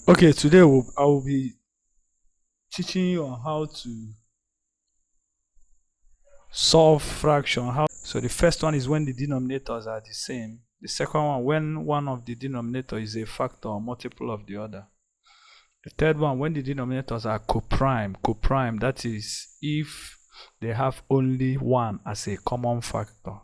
Okay, today I will be teaching you on how to solve fraction. So the first one is when the denominators are the same. The second one, when one of the denominator is a factor or multiple of the other. The third one, when the denominators are coprime. Coprime, that is if they have only one as a common factor.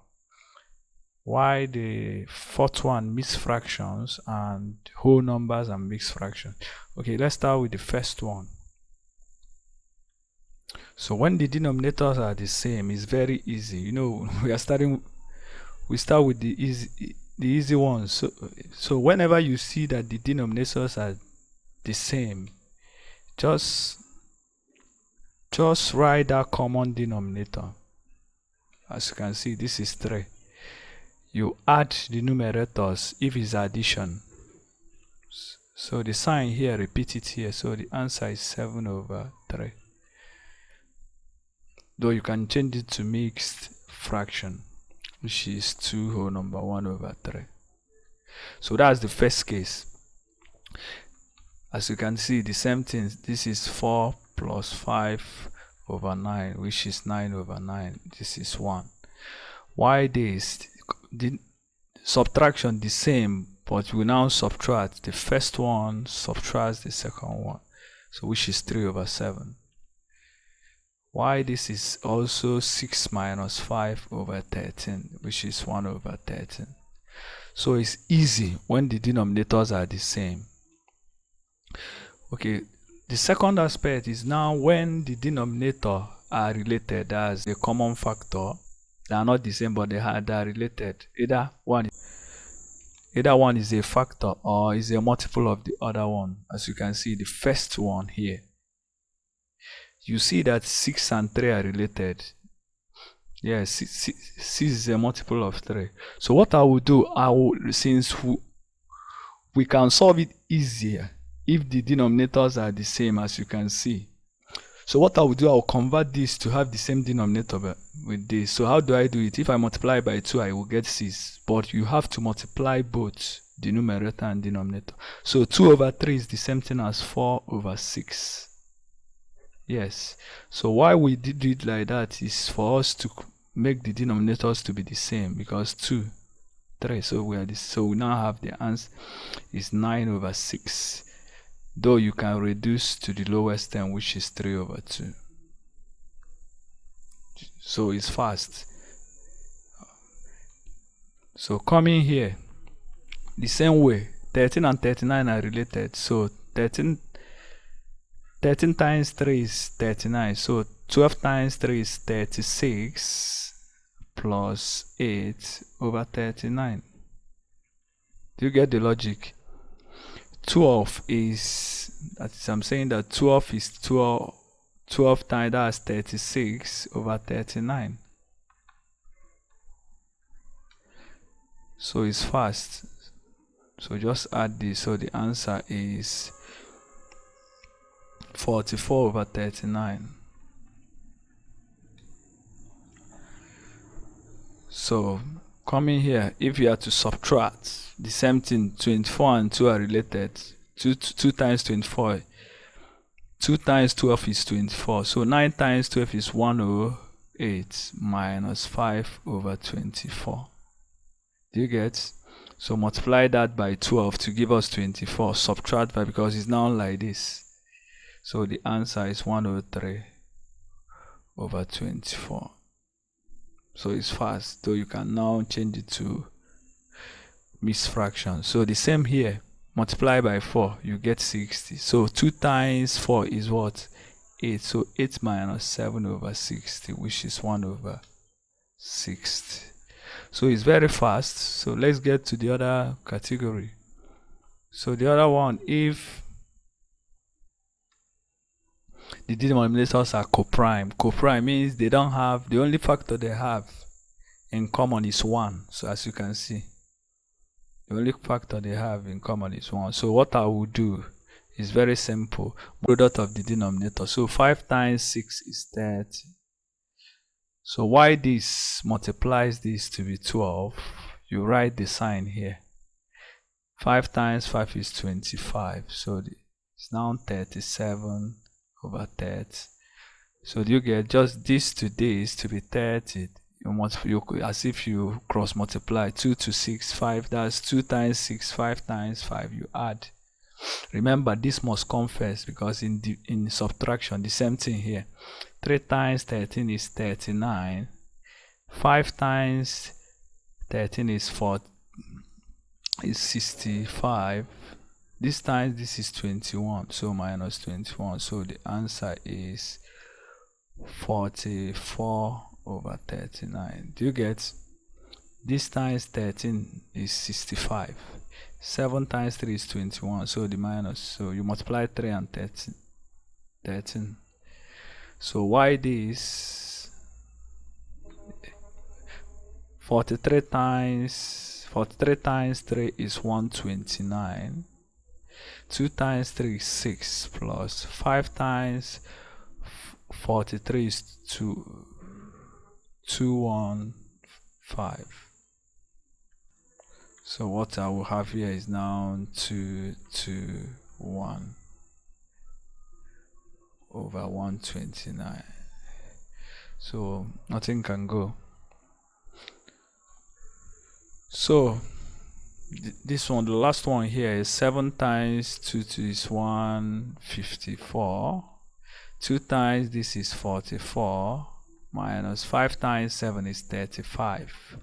Why the fourth one, mixed fractions and whole numbers and mixed fractions. Okay, let's start with the first one. So when the denominators are the same, it's very easy. You know, we start with the easy ones. So whenever you see that the denominators are the same, just write that common denominator. As you can see, this is 3. You add the numerators if it's addition. So the sign here, repeat it here. So the answer is 7/3. Though you can change it to mixed fraction, which is 2 whole number 1/3. So that's the first case. As you can see, the same thing. This is 4 plus 5/9, which is 9/9. This is 1. Why this? The subtraction the same, but we now subtract. The first one subtracts the second one, so which is 3/7. Why this is also 6 minus 5/13, which is 1/13. So it's easy when the denominators are the same. Okay, the second aspect is now when the denominator are related as a common factor. They are not the same, but they are related. Either one is a factor or is a multiple of the other one. As you can see, the first one here, you see that 6 and 3 are related. Yes, 6 is a multiple of 3. So what I will do, since we can solve it easier if the denominators are the same, as you can see. So what I will do, I will convert this to have the same denominator with this. So how do I do it? If I multiply by 2, I will get 6. But you have to multiply both the numerator and denominator. So 2/3 is the same thing as 4/6. Yes. So why we did it like that is for us to make the denominators to be the same, because 2, 3. So we now have the answer is 9/6. Though you can reduce to the lowest term, which is 3/2. So it's fast. So coming here, the same way, 13 and 39 are related. So 13 times 3 is 39. So 12 times 3 is 36 plus 8/39. Do you get the logic? 12 is, I'm saying that 12 is 12 times, that's 36/39. So it's fast. So just add this. So the answer is 44/39. So coming here, if you are to subtract, the same thing, 24 and 2 are related. 2 times 24, 2 times 12 is 24. So 9 times 12 is 108 minus 5/24. Do you get? So multiply that by 12 to give us 24. Subtract by, because it's now like this. So the answer is 103/24. So it's fast, though you can now change it to mixed fraction. So the same here, multiply by 4, you get 60. So 2 times 4 is what? 8. So 8 minus 7/60, which is 1/60. So it's very fast. So let's get to the other category. So the other one, if the denominators are coprime. Coprime means they don't have, the only factor they have in common is 1. So as you can see, the only factor they have in common is 1. So what I will do is very simple. Product of the denominator. So 5 times 6 is 30. So why this multiplies this to be 12, you write the sign here. 5 times 5 is 25. So It's now 37 over 30. So do you get just this to this to be 30? As if you cross multiply 2 to 6, 5. That's 2 times 6, 5 times 5. You add. Remember, this must come first because in subtraction, the same thing here. 3 times 13 is 39. 5 times 13 is 65. This time this is 21, so minus 21. So the answer is 44 over 39. Do you get? This times 13 is 65. 7 times 3 is 21, so the minus. So you multiply 3 and 13. So why this? 43 times 3 is 129. 2 times 3 is 6 plus 5 times 43 is 215. So what I will have here is now 221 over 129. So nothing can go. So this one, the last one here is 7 times 2 is 154. 2 times this is 44 minus 5 times 7 is 35.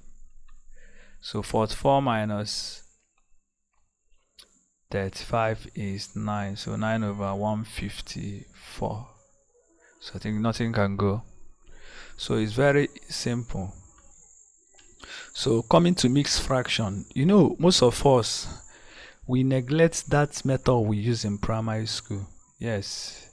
So 44 minus 35 is 9. So 9 over 154. So I think nothing can go. So it's very simple. So coming to mixed fraction, most of us, we neglect that method we use in primary school. Yes,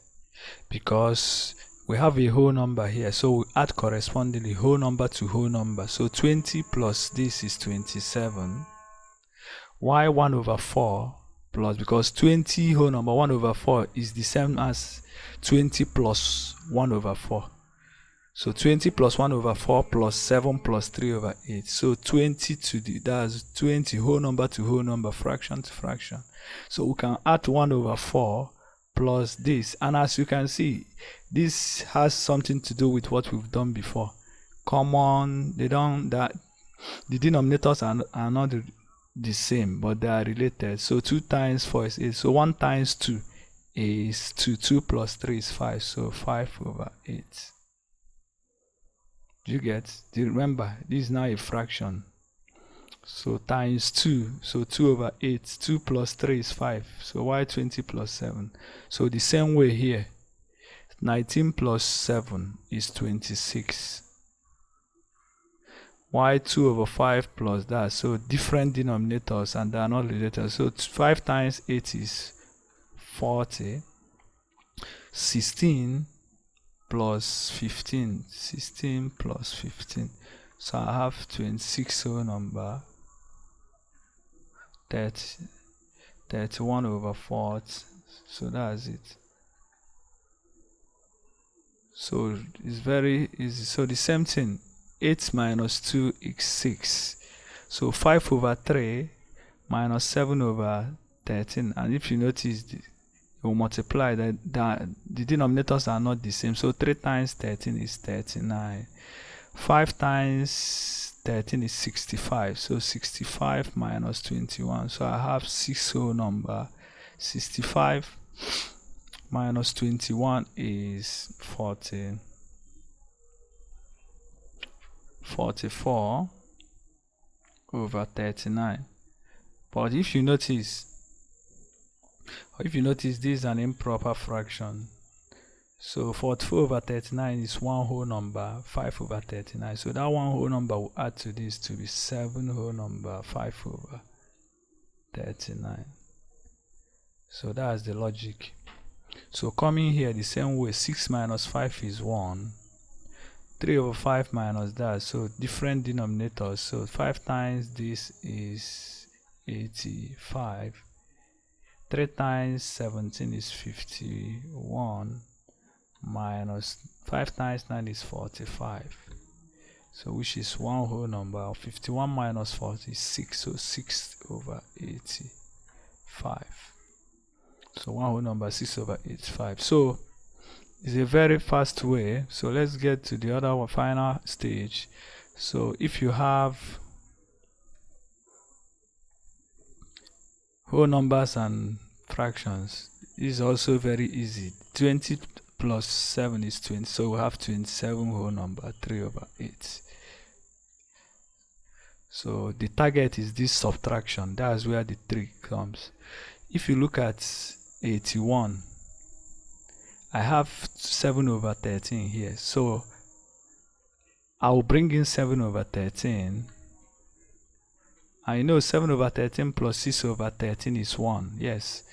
because we have a whole number here, so we add correspondingly whole number to whole number. So 20 plus this is 27. Why 1 over 4 plus, because 20 whole number 1 over 4 is the same as 20 plus 1 over 4. So 20 plus 1 over 4 plus 7 plus 3 over 8. So 20 that's 20 whole number to whole number, fraction to fraction. So we can add 1 over 4 plus this. And as you can see, this has something to do with what we've done before. The denominators are not the same, but they are related. So 2 times 4 is 8. So 1 times 2 is 2. 2 plus 3 is 5. So 5 over 8. Do you remember, this is now a fraction. So times 2. So 2 over 8. 2 plus 3 is 5. So why 20 plus 7? So the same way here. 19 plus 7 is 26. Why 2 over 5 plus that? So different denominators and they are not related. So 5 times 8 is 40. 16 plus 15. 16 plus 15. So I have 26 whole number. 31 over 4. So that's it. So it's very easy. So the same thing. 8 minus 2 is 6. So 5 over 3 minus 7 over 13. And if you notice, you multiply that the denominators are not the same. So 3 times 13 is 39. 5 times 13 is 65. So 65 minus 21. So I have 6 whole number. 65 minus 21 is 44 over 39. But if you notice this is an improper fraction. So 44 over 39 is one whole number, 5 over 39. So that one whole number will add to this to be 7 whole number, 5 over 39. So that's the logic. So coming here the same way, 6 minus 5 is 1. 3 over 5 minus that. So different denominators. So 5 times this is 85. 3 times 17 is 51. Minus 5 times 9 is 45. So which is one whole number. 51 minus 40 is 6. So 6 over 85. So one whole number 6 over 8 is 5. So it's a very fast way. So let's get to the other one, final stage. So if you have whole numbers and fractions, is also very easy. 20 plus 7 is 20, so we have 27 whole number 3 over 8. So the target is this subtraction. That's where the trick comes. If you look at 81, I have 7 over 13 here, so I'll bring in 7 over 13. I know 7 over 13 plus 6 over 13 is 1. Yes.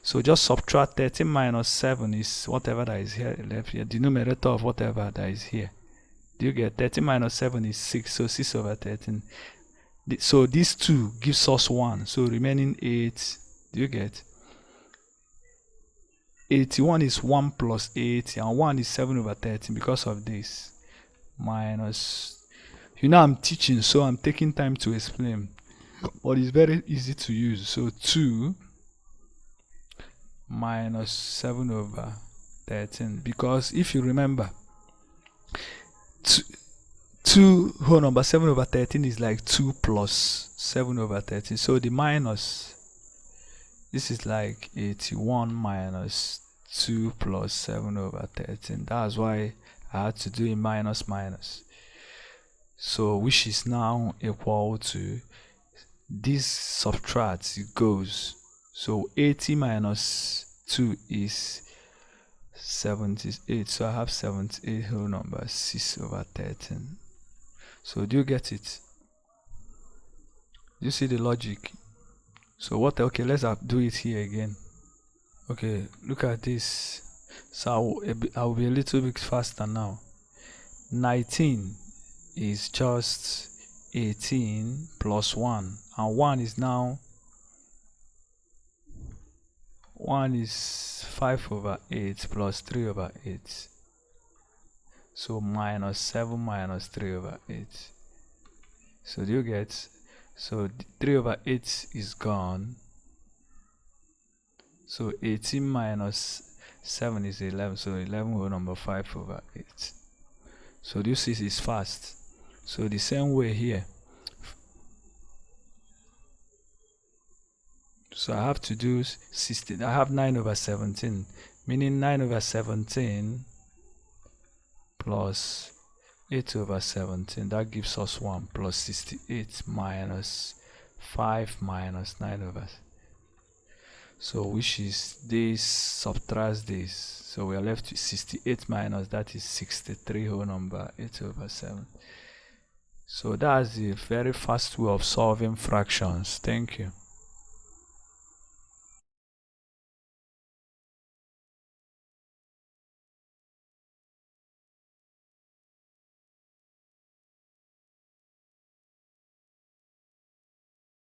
So just subtract 13 minus 7 is whatever that is here left here, the numerator of whatever that is here. Do you get 13 minus 7 is 6, so 6 over 13. So these 2 gives us 1, so remaining 8. Do you get? 81 is 1 plus 8, and 1 is 7 over 13 because of this. Minus, I'm teaching, so I'm taking time to explain, but it's very easy to use. So 2 minus 7 over 13, because if you remember, 2 whole number 7 over 13 is like 2 plus 7 over 13. So the minus, this is like 81 minus 2 plus 7 over 13. That's why I had to do a minus minus. So which is now equal to this, subtract, it goes. So 80 minus 2 is 78. So I have 78 whole number 6 over 13. So do you get it? Do you see the logic? So what? Okay, let's do it here again. Okay, look at this. So I'll be a little bit faster now. 19 is just 18 plus 1, and 1 is now 1 is 5 over 8 plus 3 over 8. So minus 7 minus 3 over 8. So do you get? So 3 over 8 is gone. So 18 minus 7 is 11. So 11 whole number 5 over 8. So this is fast. So the same way here. So I have to do 16. I have 9 over 17, meaning 9 over 17 plus 8 over 17. That gives us 1 plus 68 minus 5 minus 9 over. So which is this subtracts this. So we are left with 68 minus, that is 63 whole number 8 over 7. So that's a very fast way of solving fractions. Thank you.